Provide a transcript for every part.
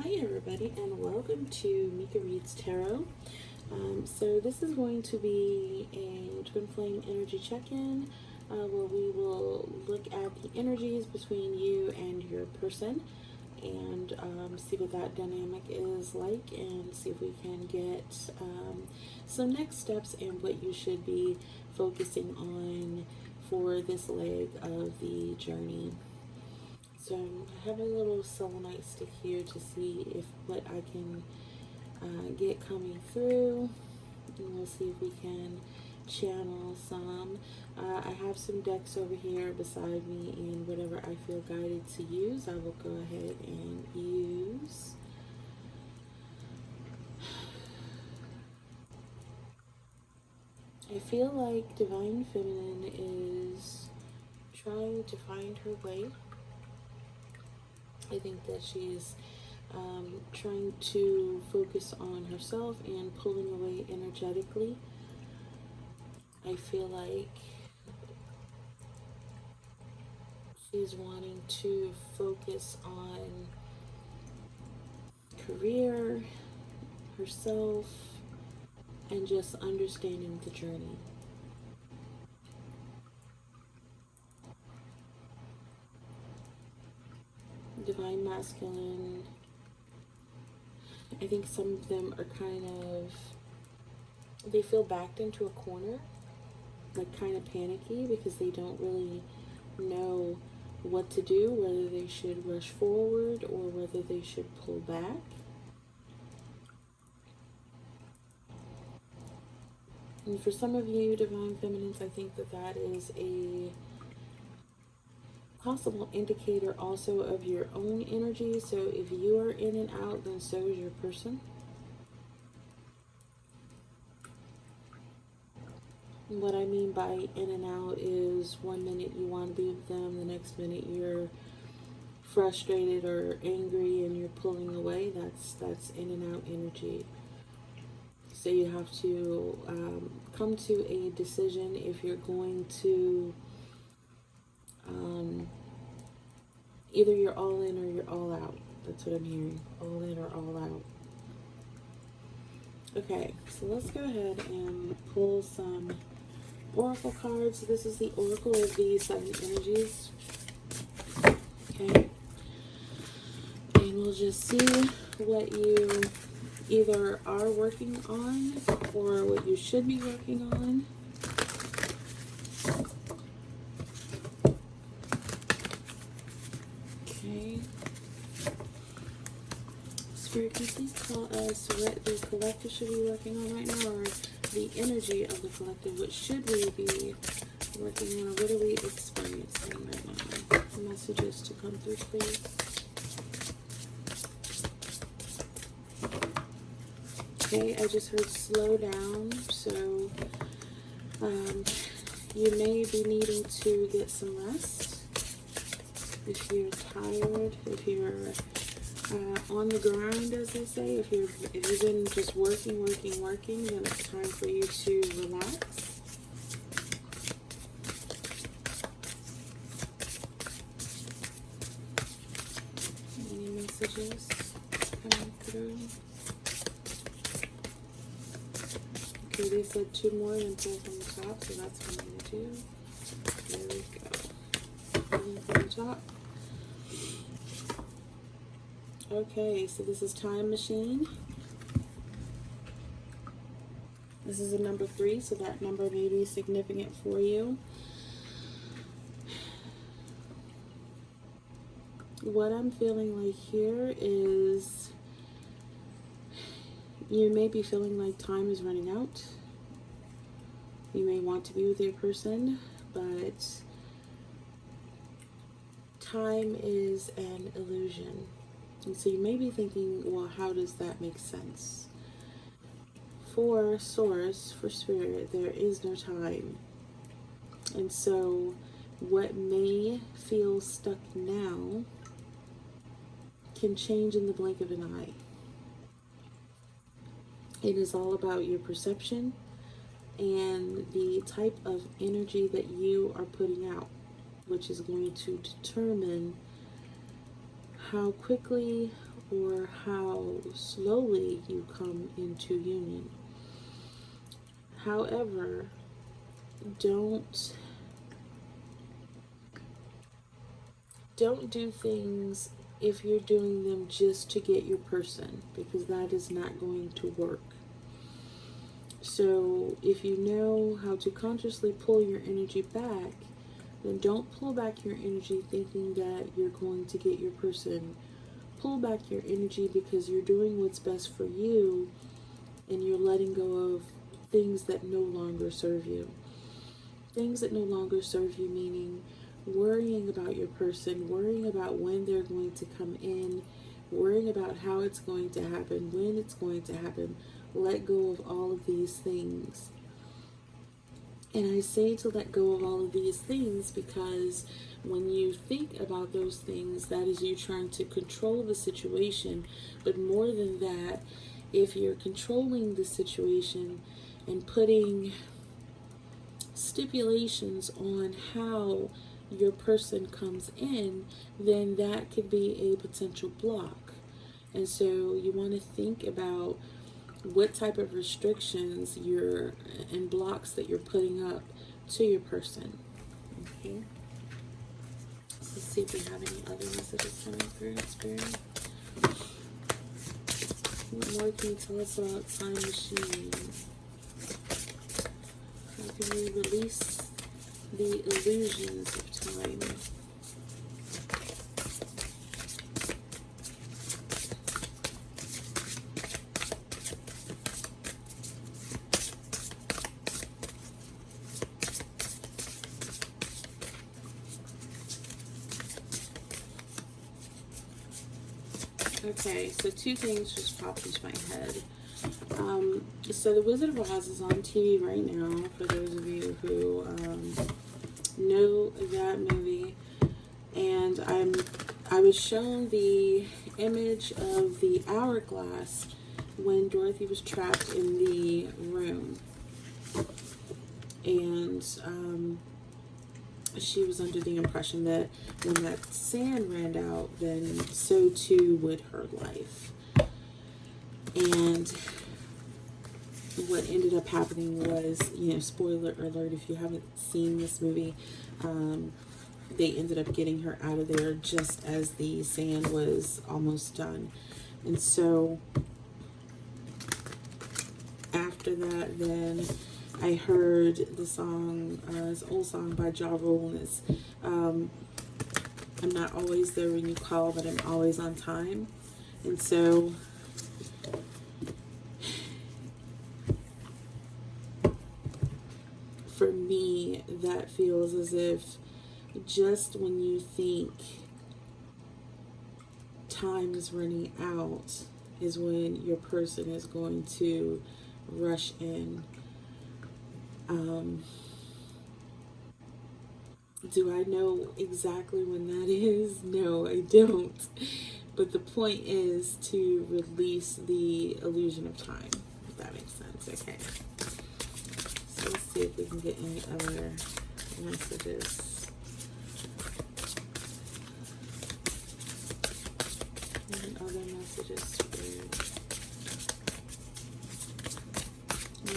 Hi everybody, and welcome to MikaReadsTarot. So this is going to be a twin flame energy check-in where we will look at the energies between you and your person and see what that dynamic is like, and see if we can get some next steps and what you should be focusing on for this leg of the journey. So I have a little selenite stick here to see if what I can get coming through, and we'll see if we can channel some. I have some decks over here beside me, and whatever I feel guided to use, I will go ahead and use. I feel like Divine Feminine is trying to find her way. I think that she's trying to focus on herself and pulling away energetically. I feel like she's wanting to focus on career, herself, and just understanding the journey. Divine Masculine, I think some of them are they feel backed into a corner, like kind of panicky because they don't really know what to do, whether they should rush forward or whether they should pull back. And for some of you Divine Feminines, I think that that is a possible indicator also of your own energy. So if you are in and out, then so is your person. And what I mean by in and out is one minute you want to be with them, the next minute you're frustrated or angry and you're pulling away. That's in and out energy. So you have to come to a decision if you're going to either you're all in or you're all out. That's what I'm hearing. All in or all out. Okay, so let's go ahead and pull some oracle cards. This is the oracle of the 7 energies. Okay. And we'll just see what you either are working on or what you should be working on. Okay. Spirit, can you please tell us what the collective should be working on right now, or the energy of the collective? What should we be working on, or what are we experiencing right now? Messages to come through, please. Okay, I just heard slow down, so you may be needing to get some rest. If you're tired, if you're on the grind, as they say, if you've been just working, then it's time for you to relax. Any messages coming through? Okay, they said 2 more than pull from the top, so that's what I'm going to do. There we go. Pulling from the top. Okay, so this is Time Machine. This is a number 3, so that number may be significant for you. What I'm feeling like here is you may be feeling like time is running out. You may want to be with your person, but time is an illusion. And so you may be thinking, well, how does that make sense? For Source, for Spirit, there is no time. And so what may feel stuck now can change in the blink of an eye. It is all about your perception and the type of energy that you are putting out, which is going to determine how quickly or how slowly you come into union. However, don't do things if you're doing them just to get your person, because that is not going to work. So if you know how to consciously pull your energy back, then don't pull back your energy thinking that you're going to get your person. Pull back your energy because you're doing what's best for you, and you're letting go of things that no longer serve you. Things that no longer serve you, meaning worrying about your person, worrying about when they're going to come in, worrying about how it's going to happen, when it's going to happen. Let go of all of these things. And I say to let go of all of these things because when you think about those things, that is you trying to control the situation. But more than that, if you're controlling the situation and putting stipulations on how your person comes in, then that could be a potential block. And so you want to think about what type of restrictions and blocks that you're putting up to your person. Okay. So let's see if we have any other messages coming through, Spirit. What more can you tell us about time machine? How can we release the illusions of time? Okay, so two things just popped into my head. So The Wizard of Oz is on TV right now, for those of you who know that movie. And I was shown the image of the hourglass when Dorothy was trapped in the room. And she was under the impression that when that sand ran out, then so too would her life. And what ended up happening was, spoiler alert if you haven't seen this movie, they ended up getting her out of there just as the sand was almost done. And so after that, then I heard the song, this old song by Ja Rule, and it's I'm not always there when you call, but I'm always on time. And so for me, that feels as if just when you think time is running out is when your person is going to rush in. Do I know exactly when that is? No, I don't. But the point is to release the illusion of time, if that makes sense. Okay. So let's see if we can get any other messages. Any other messages for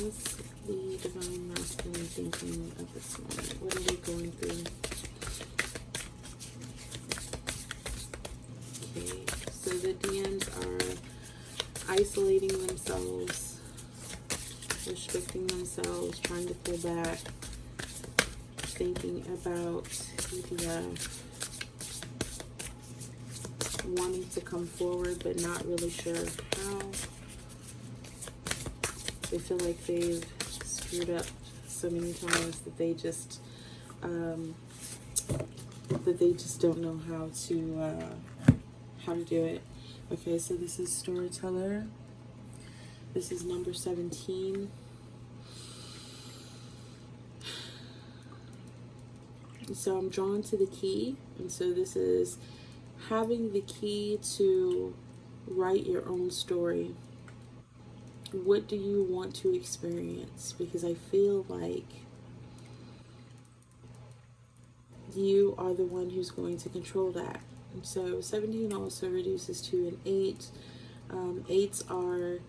what's the divine masculine thinking at this moment? What are we going through? Okay, so the DMs are isolating themselves, restricting themselves, trying to pull back, thinking about wanting to come forward but not really sure how. They feel like they've screwed up so many times that they just don't know how to do it. Okay, so this is Storyteller. This is number 17. So I'm drawn to the key, and so this is having the key to write your own story. What do you want to experience? Because I feel like you are the one who's going to control that. And so 17 also reduces to an 8. Eights are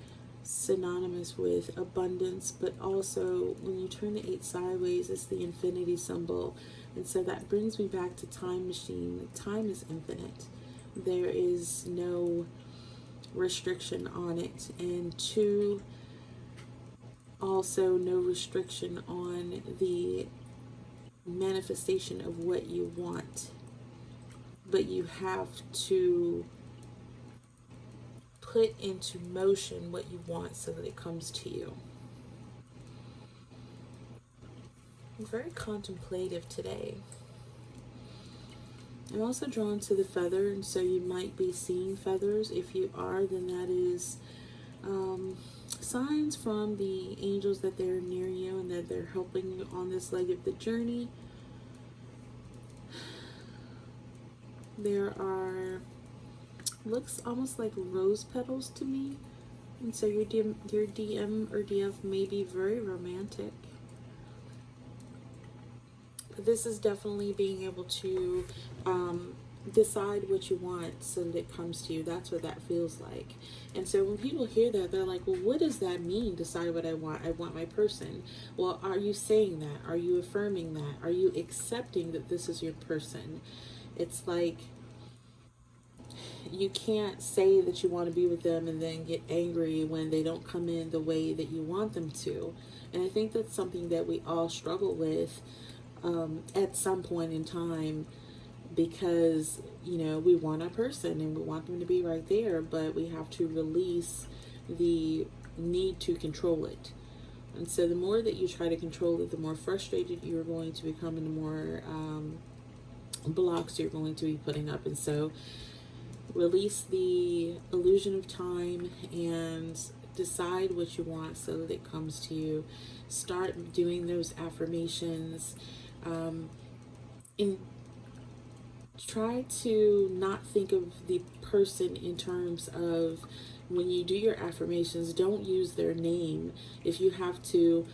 synonymous with abundance, but also when you turn the 8 sideways, it's the infinity symbol. And so that brings me back to time machine. Time is infinite. There is no restriction on it. And 2, also no restriction on the manifestation of what you want. But you have to put into motion what you want so that it comes to you. I'm very contemplative today. I'm also drawn to the feather, and so you might be seeing feathers. If you are, then that is signs from the angels that they're near you and that they're helping you on this leg of the journey. There are, looks almost like rose petals to me, and so your DM or DF may be very romantic. But this is definitely being able to decide what you want so that it comes to you. That's what that feels like. And so when people hear that, they're like, well, what does that mean, decide what I want? I want my person. Well, are you saying that? Are you affirming that? Are you accepting that this is your person? It's like, you can't say that you want to be with them and then get angry when they don't come in the way that you want them to. And I think that's something that we all struggle with at some point in time, because, you know, we want our person and we want them to be right there, but we have to release the need to control it. And so the more that you try to control it, the more frustrated you're going to become, and the more blocks you're going to be putting up. And so release the illusion of time and decide what you want so that it comes to you. Start doing those affirmations, and try to not think of the person in terms of, when you do your affirmations, don't use their name. If you have to,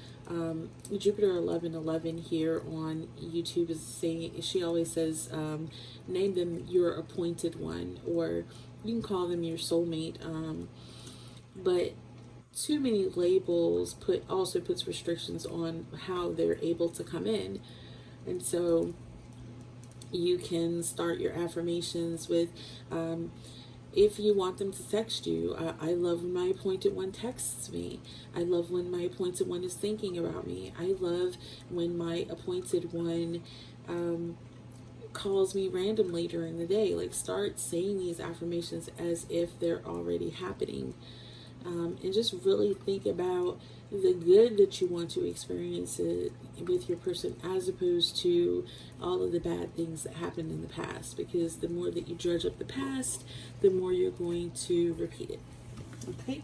Jupiter 1111 here on YouTube is saying, she always says, name them your appointed one, or you can call them your soulmate. But too many labels also puts restrictions on how they're able to come in. And so you can start your affirmations with, if you want them to text you, I love when my appointed one texts me. I love when my appointed one is thinking about me. I love when my appointed one calls me randomly during the day. Like, start saying these affirmations as if they're already happening. And just really think about the good that you want to experience it with your person, as opposed to all of the bad things that happened in the past, because the more that you dredge up the past, the more you're going to repeat it. Okay,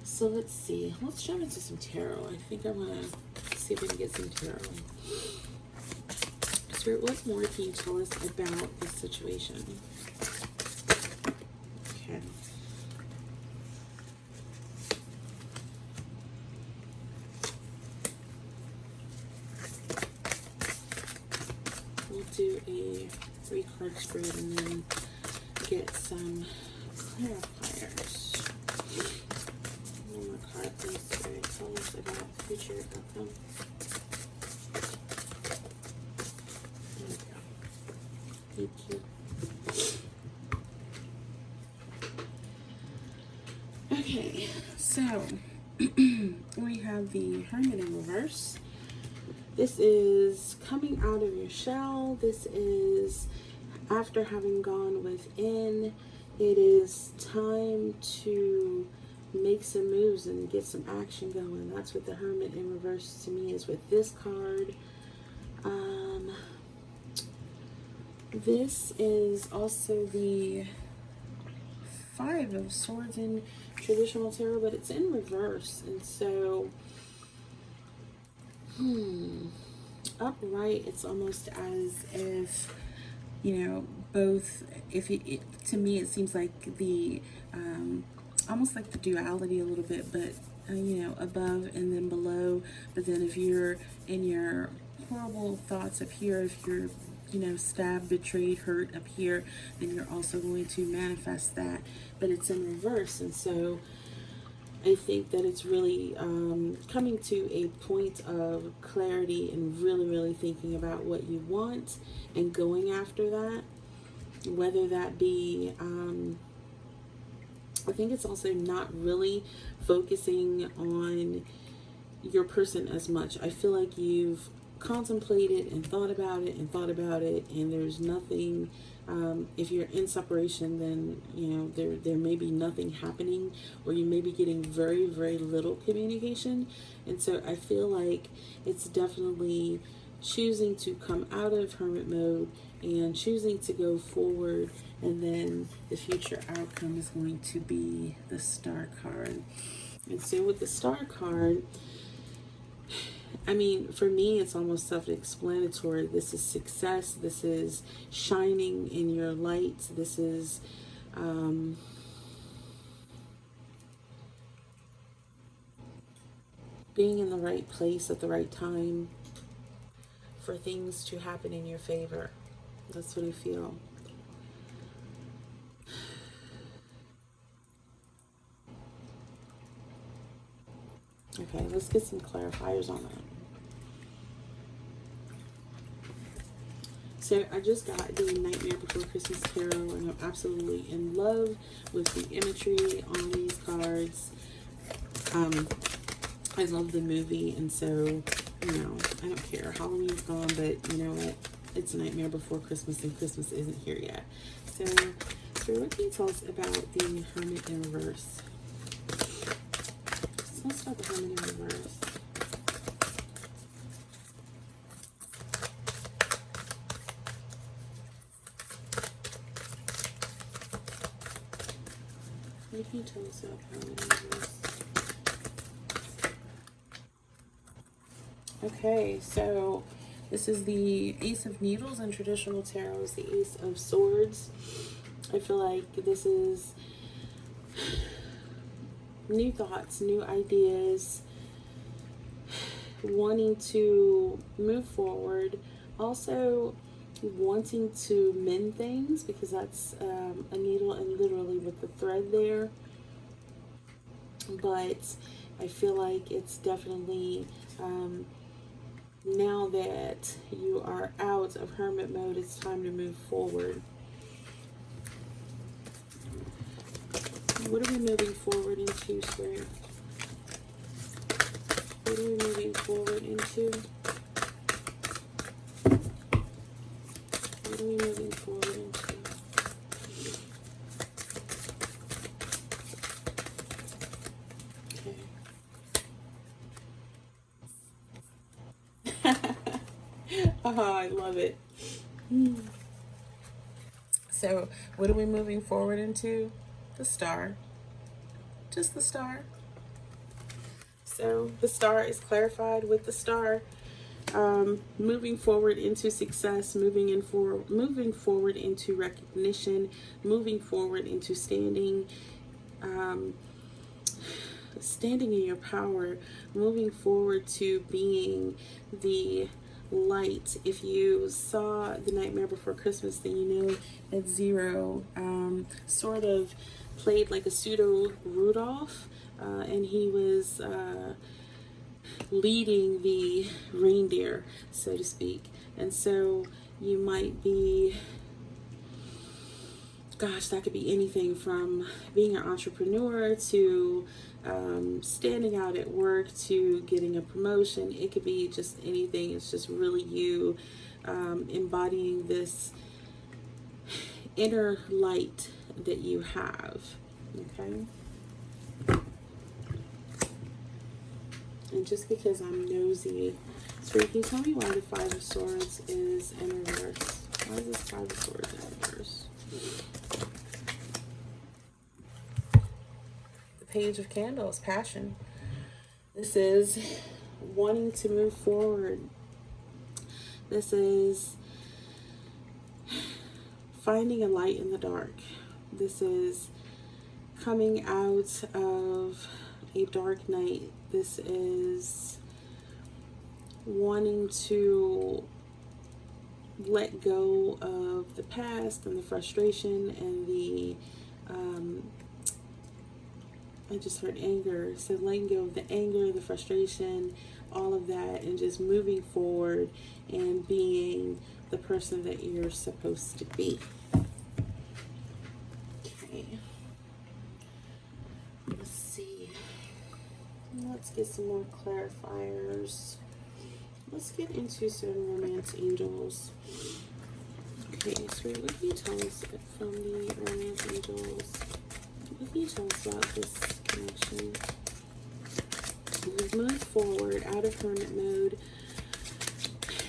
so let's see, let's jump into some tarot. I think I want to see if we can get some tarot. Spirit, what more can you tell us about this situation? Okay. Do a 3-card spread and then get some clarifiers. One more card, please, Spirit. Tell us about future outcome. There we go. Thank you. Okay, so we have the Hermit in reverse. This is coming out of your shell. This is after having gone within. It is time to make some moves and get some action going. That's what the Hermit in reverse to me is with this card. This is also the 5 of Swords in traditional tarot, but it's in reverse. And so upright, it's almost as if, you know, both, if it to me it seems like the almost like the duality a little bit, but you know, above and then below. But then if you're in your horrible thoughts up here, if you're you know, stabbed, betrayed, hurt up here, then you're also going to manifest that, but it's in reverse. And so I think that it's really coming to a point of clarity and really, really thinking about what you want and going after that, whether that be, I think it's also not really focusing on your person as much. I feel like you've contemplated and thought about it and thought about it, and there's nothing. If you're in separation, then you know there may be nothing happening, or you may be getting very, very little communication. And so I feel like it's definitely choosing to come out of hermit mode and choosing to go forward, and then the future outcome is going to be the Star card. And so with the Star card, I mean, for me, it's almost self-explanatory. This is success. This is shining in your light. This is being in the right place at the right time for things to happen in your favor. That's what I feel. Okay, let's get some clarifiers on that. So I just got the Nightmare Before Christmas Tarot, and I'm absolutely in love with the imagery on these cards. I love the movie, and so, you know, I don't care. Halloween's gone, but you know what? It's Nightmare Before Christmas, and Christmas isn't here yet. So what can you tell us about the Hermit in reverse? So let's start the Hermit in reverse. What can you tell us about Hermit in reverse? Okay, so this is the Ace of Needles in traditional tarot. Is the Ace of Swords. I feel like this is new thoughts, new ideas, wanting to move forward, also wanting to mend things, because that's a needle and literally with the thread there. But I feel like it's definitely now that you are out of hermit mode, it's time to move forward. What are we moving forward into, Spirit? What are we moving forward into? What are we moving forward into? Okay. Oh, I love it. So, what are we moving forward into? The Star. Just the Star. So the Star is clarified with the Star. Moving forward into success, moving forward into recognition, moving forward into standing in your power, moving forward to being the light. If you saw The Nightmare Before Christmas, then you know that Zero sort of played like a pseudo Rudolph, and he was leading the reindeer, so to speak. And so you might be, gosh, that could be anything from being an entrepreneur to standing out at work to getting a promotion. It could be just anything. It's just really you embodying this inner light that you have. Okay. And just because I'm nosy, Spirit, can you tell me why the Five of Swords is in reverse? Why is this Five of Swords in reverse? The Page of Candles, passion. This is wanting to move forward. This is finding a light in the dark. This is coming out of a dark night. This is wanting to let go of the past and the frustration and the I just heard anger. So letting go of the anger, the frustration, all of that, and just moving forward and being the person that you're supposed to be. Okay. Let's see. Let's get some more clarifiers. Let's get into some romance angels. Okay, so what can you tell us from the romance angels? What can you tell us about this connection? We've moved forward out of hermit mode,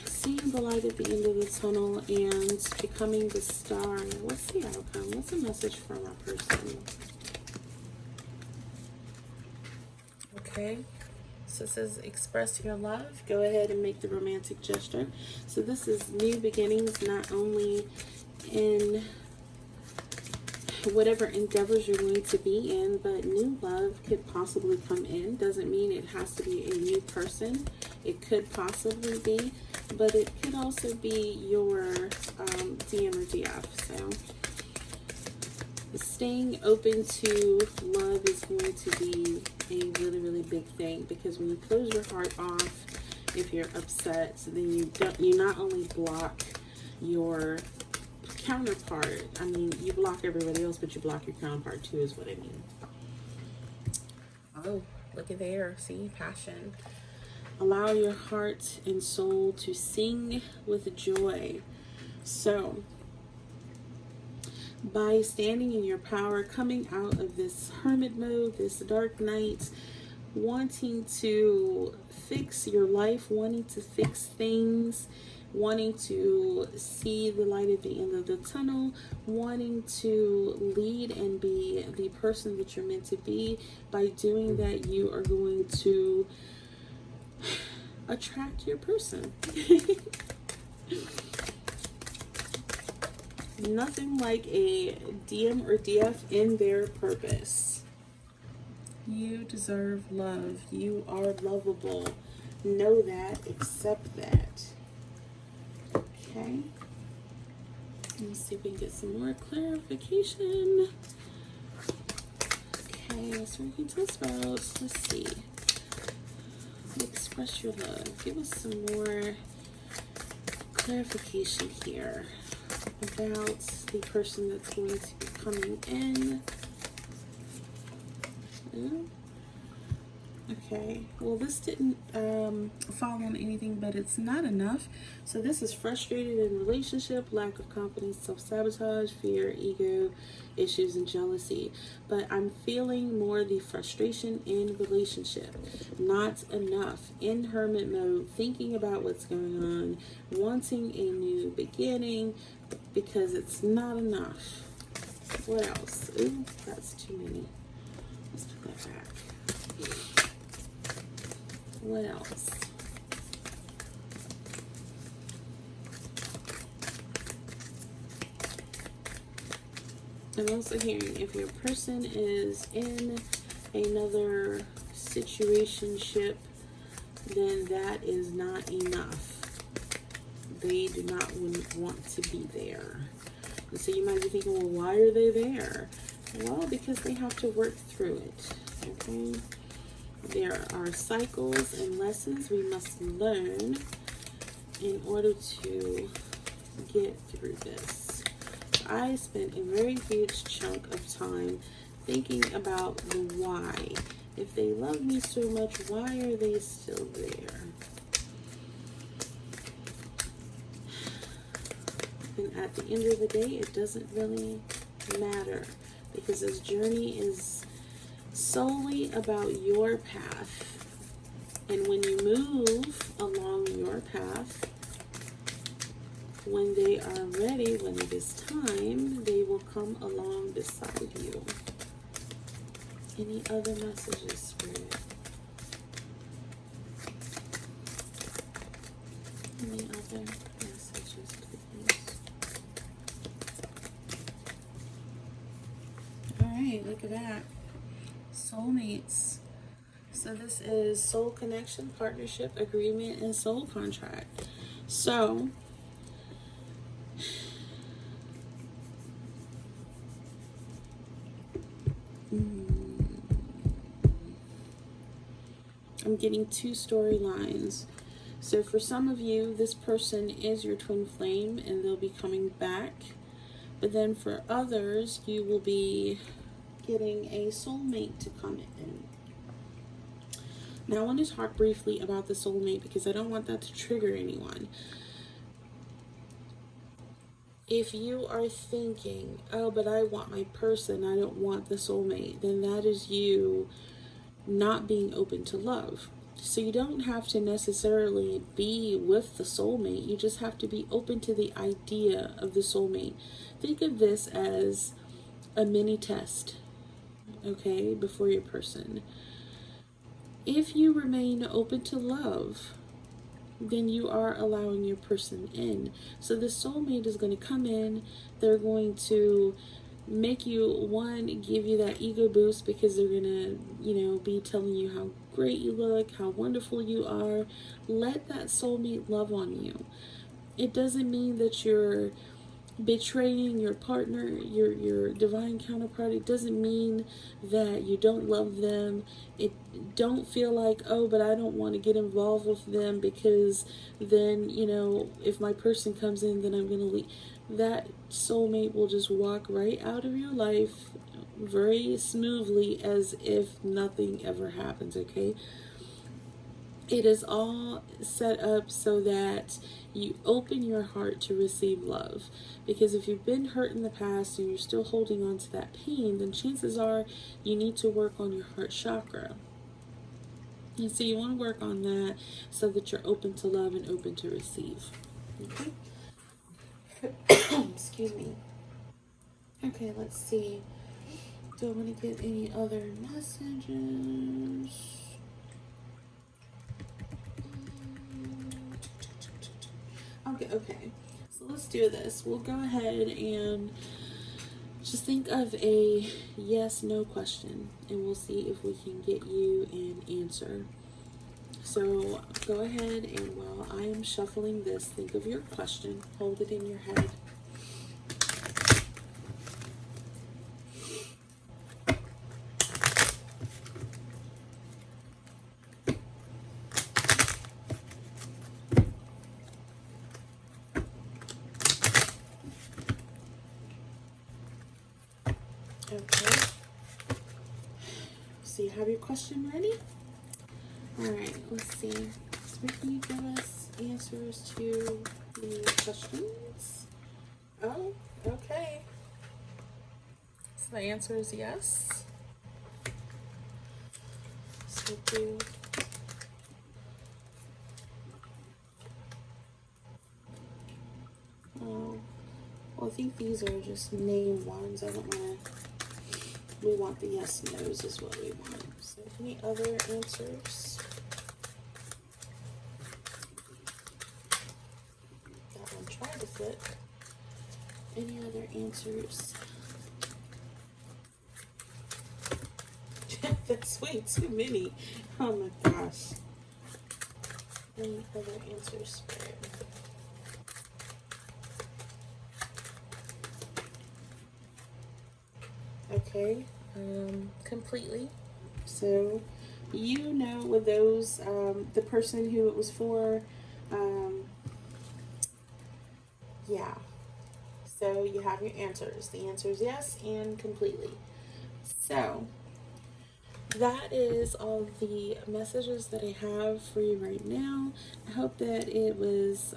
seeing the light at the end of the tunnel and becoming the star. What's the outcome? What's the message from our person? Okay, so it says express your love. Go ahead and make the romantic gesture. So this is new beginnings, not only in whatever endeavors you're going to be in, but new love could possibly come in. Doesn't mean it has to be a new person. It could possibly be, but it could also be your DM or DF. So staying open to love is going to be a really, really big thing, because when you close your heart off, if you're upset, so then you not only block your counterpart, I mean, you block everybody else, but you block your counterpart too, is what I mean. Oh, look at there. See, passion. Allow your heart and soul to sing with joy. So by standing in your power, coming out of this hermit mode, this dark night, wanting to fix your life, wanting to fix things, wanting to see the light at the end of the tunnel, wanting to lead and be the person that you're meant to be. By doing that, you are going to attract your person. Nothing like a DM or DF in their purpose. You deserve love. You are lovable. Know that. Accept that. Okay. Let's see if we can get some more clarification. Okay, so we can tell us about, let's see. Express your love. Give us some more clarification here about the person that's going to be coming in. Okay, well, this didn't fall on anything, but it's not enough. So this is frustrated in relationship, lack of confidence, self-sabotage, fear, ego issues, and jealousy. But I'm feeling more the frustration in relationship. Not enough. In hermit mode, thinking about what's going on, wanting a new beginning, because it's not enough. What else? Ooh, that's too many. Let's put that back. What else? I'm also hearing if your person is in another situationship, then that is not enough. They do not want to be there. And so you might be thinking, well, why are they there? Well, because they have to work through it. Okay? There are cycles and lessons we must learn in order to get through this. I spent a very huge chunk of time thinking about the why. If they love me so much, why are they still there? And at the end of the day, it doesn't really matter, because this journey is solely about your path. And when you move along your path, when they are ready, when it is time, they will come along beside you. Any other messages, Spirit? Any other messages, please? Alright, look at that. Soulmates. So this is soul connection, partnership, agreement, and soul contract. So I'm getting two storylines. So for some of you, this person is your twin flame and they'll be coming back. But then for others, you will be getting a soulmate to come in. Now I want to talk briefly about the soulmate because I don't want that to trigger anyone. If you are thinking, oh, but I want my person, I don't want the soulmate, then that is you not being open to love. So you don't have to necessarily be with the soulmate. You just have to be open to the idea of the soulmate. Think of this as a mini test, okay, before your person. If you remain open to love, then you are allowing your person in. So the soulmate is going to come in. They're going to make you, one, give you that ego boost because they're going to, be telling you how great you look, how wonderful you are. Let that soulmate love on you. It doesn't mean that you're betraying your partner, your divine counterpart. It doesn't mean that you don't love them. Don't feel like, oh, but I don't want to get involved with them because then, if my person comes in, then I'm going to leave. That soulmate will just walk right out of your life very smoothly as if nothing ever happens, okay? It is all set up so that you open your heart to receive love. Because if you've been hurt in the past and you're still holding on to that pain, then chances are you need to work on your heart chakra. And so you want to work on that so that you're open to love and open to receive. Okay? Excuse me. Okay, let's see. Do I want to get any other messages? Okay, so let's do this. We'll go ahead and just think of a yes/no question, and we'll see if we can get you an answer. So go ahead and while I am shuffling this, think of your question. Hold it in your head. Okay. So you have your question ready? Alright, let's see. So can you give us answers to the questions? Oh, okay. So the answer is yes. So do well, I think these are just name ones. I don't want to. We want the yes no's is what we want. So any other answers? That one tried to flip. Any other answers? That's way too many. Oh my gosh. Any other answers, Spirit? Okay, completely. So, with those, the person who it was for, yeah. So you have your answers. The answer is yes and completely. So, that is all the messages that I have for you right now. I hope that it was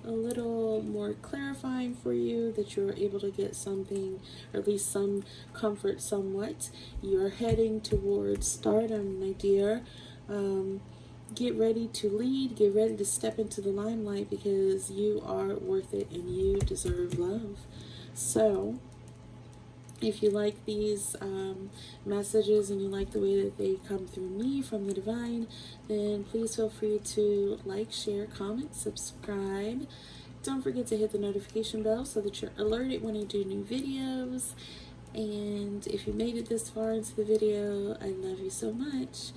a little more clarifying for you, that you're able to get something, or at least some comfort somewhat. You're heading towards stardom, my dear. Get ready to lead, get ready to step into the limelight because you are worth it and you deserve love. So, if you like these messages and you like the way that they come through me from the divine, then please feel free to like, share, comment, subscribe. Don't forget to hit the notification bell so that you're alerted when I do new videos. And if you made it this far into the video, I love you so much.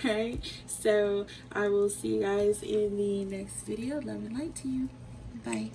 Alright, so I will see you guys in the next video. Love and light to you. Bye.